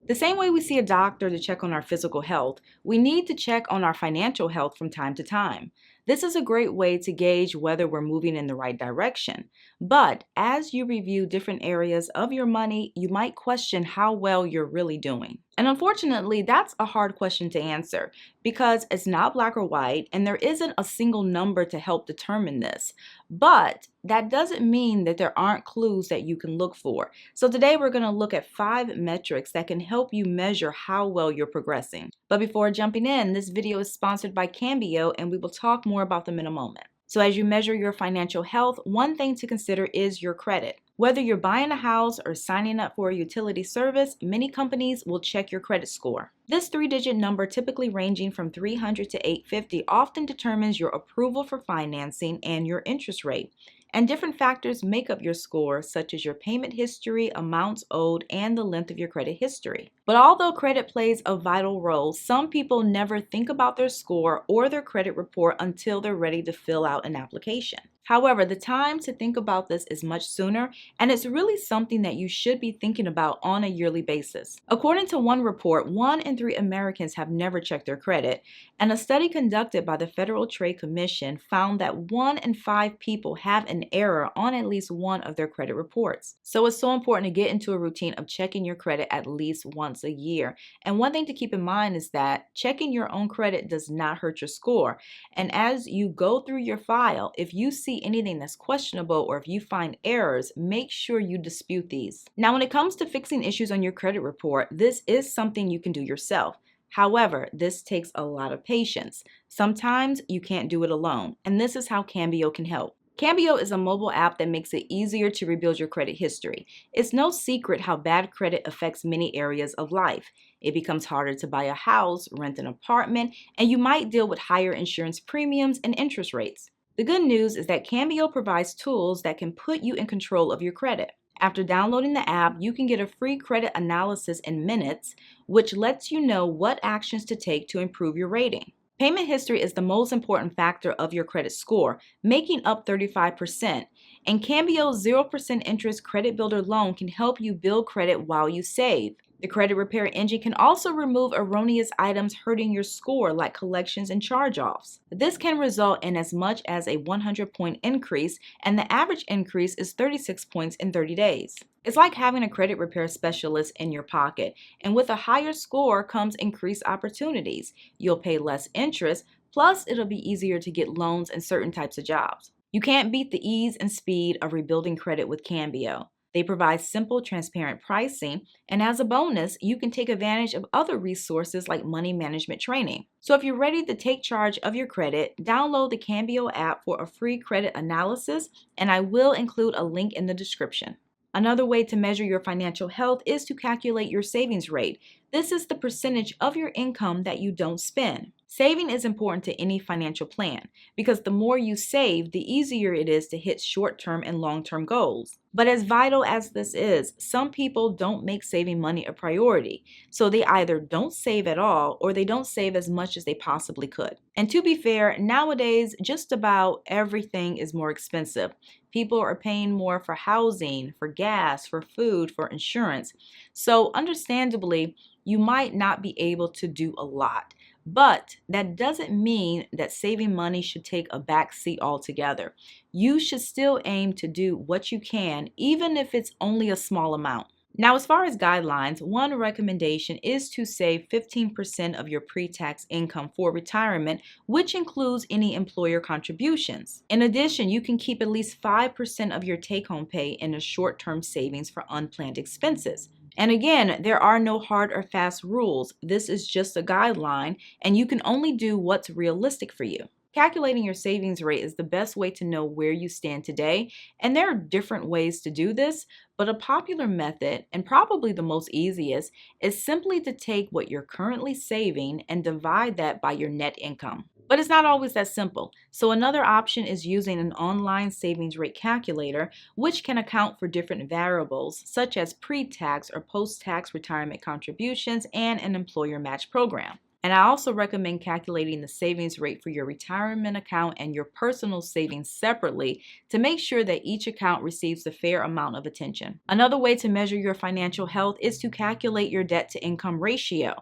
The same way we see a doctor to check on our physical health, we need to check on our financial health from time to time. This is a great way to gauge whether we're moving in the right direction. But as you review different areas of your money, you might question how well you're really doing. And unfortunately, that's a hard question to answer because it's not black or white and there isn't a single number to help determine this. But that doesn't mean that there aren't clues that you can look for. So today we're going to look at 5 metrics that can help you measure how well you're progressing. But before jumping in, this video is sponsored by Cambio and we will talk more about them in a moment. So as you measure your financial health, one thing to consider is your credit. Whether you're buying a house or signing up for a utility service, many companies will check your credit score. This 3-digit number, typically ranging from 300 to 850, often determines your approval for financing and your interest rate. And different factors make up your score, such as your payment history, amounts owed, and the length of your credit history. But although credit plays a vital role, some people never think about their score or their credit report until they're ready to fill out an application. However, the time to think about this is much sooner, and it's really something that you should be thinking about on a yearly basis. According to one report, 1 in 3 Americans have never checked their credit, and a study conducted by the Federal Trade Commission found that 1 in 5 people have an error on at least one of their credit reports. So it's so important to get into a routine of checking your credit at least once a year. And one thing to keep in mind is that checking your own credit does not hurt your score. And as you go through your file, if you see anything that's questionable or if you find errors, make sure you dispute these. Now, when it comes to fixing issues on your credit report, this is something you can do yourself. However, this takes a lot of patience. Sometimes you can't do it alone, and this is how Cambio can help. Cambio is a mobile app that makes it easier to rebuild your credit history. It's no secret how bad credit affects many areas of life. It becomes harder to buy a house, rent an apartment, and you might deal with higher insurance premiums and interest rates. The good news is that Cambio provides tools that can put you in control of your credit. After downloading the app, you can get a free credit analysis in minutes, which lets you know what actions to take to improve your rating. Payment history is the most important factor of your credit score, making up 35%, and Cambio's 0% interest credit builder loan can help you build credit while you save. The credit repair engine can also remove erroneous items hurting your score like collections and charge-offs. This can result in as much as a 100-point increase, and the average increase is 36 points in 30 days. It's like having a credit repair specialist in your pocket, and with a higher score comes increased opportunities. You'll pay less interest, plus it'll be easier to get loans and certain types of jobs. You can't beat the ease and speed of rebuilding credit with Cambio. They provide simple, transparent pricing, and as a bonus, you can take advantage of other resources like money management training. So if you're ready to take charge of your credit, download the Cambio app for a free credit analysis, and I will include a link in the description. Another way to measure your financial health is to calculate your savings rate. This is the percentage of your income that you don't spend. Saving is important to any financial plan because the more you save, the easier it is to hit short-term and long-term goals. But as vital as this is, some people don't make saving money a priority. So they either don't save at all or they don't save as much as they possibly could. And to be fair, nowadays, just about everything is more expensive. People are paying more for housing, for gas, for food, for insurance. So understandably, you might not be able to do a lot. But that doesn't mean that saving money should take a back seat altogether. You should still aim to do what you can, even if it's only a small amount. Now, as far as guidelines, one recommendation is to save 15% of your pre-tax income for retirement, which includes any employer contributions. In addition, you can keep at least 5% of your take-home pay in a short-term savings for unplanned expenses. And again, there are no hard or fast rules. This is just a guideline, and you can only do what's realistic for you. Calculating your savings rate is the best way to know where you stand today, and there are different ways to do this, but a popular method, and probably the most easiest, is simply to take what you're currently saving and divide that by your net income. But it's not always that simple. So another option is using an online savings rate calculator, which can account for different variables, such as pre-tax or post-tax retirement contributions and an employer match program. And I also recommend calculating the savings rate for your retirement account and your personal savings separately to make sure that each account receives the fair amount of attention. Another way to measure your financial health is to calculate your debt to income ratio.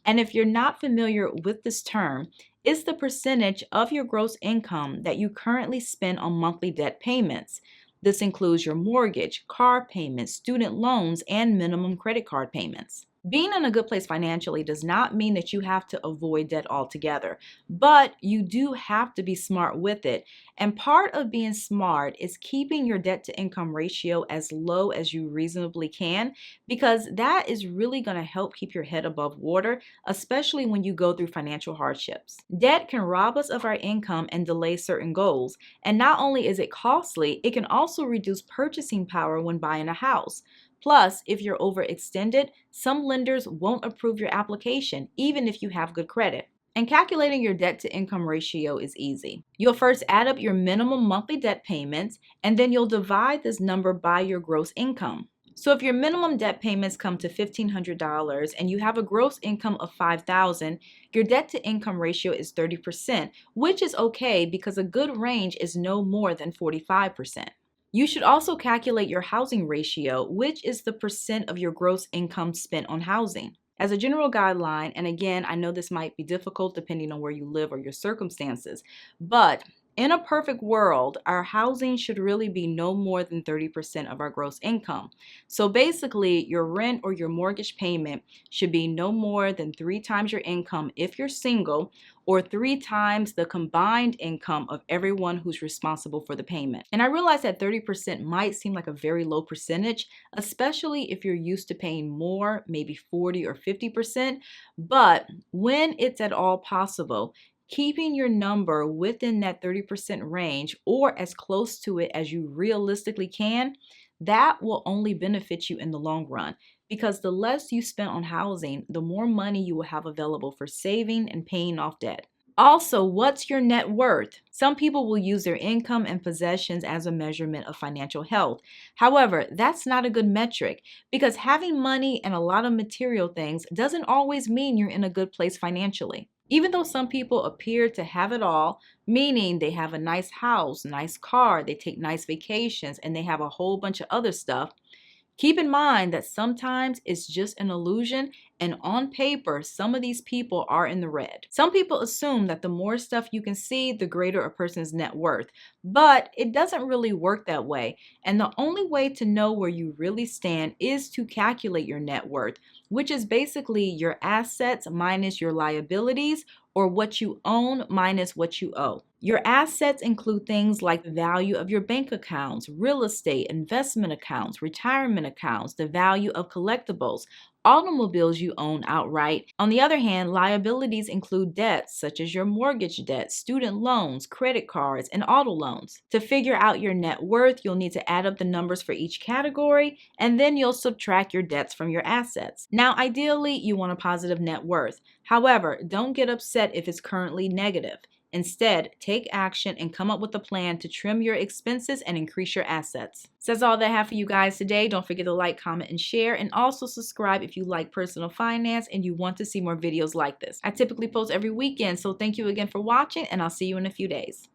And if you're not familiar with this term, it's the percentage of your gross income that you currently spend on monthly debt payments. This includes your mortgage, car payments, student loans, and minimum credit card payments. Being in a good place financially does not mean that you have to avoid debt altogether, but you do have to be smart with it. And part of being smart is keeping your debt to income ratio as low as you reasonably can, because that is really going to help keep your head above water, especially when you go through financial hardships. Debt can rob us of our income and delay certain goals. And not only is it costly, it can also reduce purchasing power when buying a house. Plus, if you're overextended, some lenders won't approve your application, even if you have good credit. And calculating your debt to income ratio is easy. You'll first add up your minimum monthly debt payments, and then you'll divide this number by your gross income. So if your minimum debt payments come to $1,500 and you have a gross income of $5,000, your debt to income ratio is 30%, which is okay because a good range is no more than 45%. You should also calculate your housing ratio, which is the percent of your gross income spent on housing. As a general guideline, and again, I know this might be difficult depending on where you live or your circumstances, but in a perfect world, our housing should really be no more than 30% of our gross income. So basically, your rent or your mortgage payment should be no more than 3 times your income if you're single, or 3 times the combined income of everyone who's responsible for the payment. And I realize that 30% might seem like a very low percentage, especially if you're used to paying more, maybe 40 or 50%. But when it's at all possible, keeping your number within that 30% range or as close to it as you realistically can, that will only benefit you in the long run, because the less you spend on housing, the more money you will have available for saving and paying off debt. Also, what's your net worth? Some people will use their income and possessions as a measurement of financial health. However, that's not a good metric, because having money and a lot of material things doesn't always mean you're in a good place financially. Even though some people appear to have it all, meaning they have a nice house, nice car, they take nice vacations, and they have a whole bunch of other stuff, keep in mind that sometimes it's just an illusion, and on paper, some of these people are in the red. Some people assume that the more stuff you can see, the greater a person's net worth, but it doesn't really work that way. And the only way to know where you really stand is to calculate your net worth, which is basically your assets minus your liabilities, or what you own minus what you owe. Your assets include things like the value of your bank accounts, real estate, investment accounts, retirement accounts, the value of collectibles, automobiles you own outright. On the other hand, liabilities include debts such as your mortgage debt, student loans, credit cards, and auto loans. To figure out your net worth, you'll need to add up the numbers for each category, and then you'll subtract your debts from your assets. Now, ideally, you want a positive net worth. However, don't get upset if it's currently negative. Instead, take action and come up with a plan to trim your expenses and increase your assets. So that's all that I have for you guys today. Don't forget to like, comment, and share, and also subscribe if you like personal finance and you want to see more videos like this. I typically post every weekend, so thank you again for watching, and I'll see you in a few days.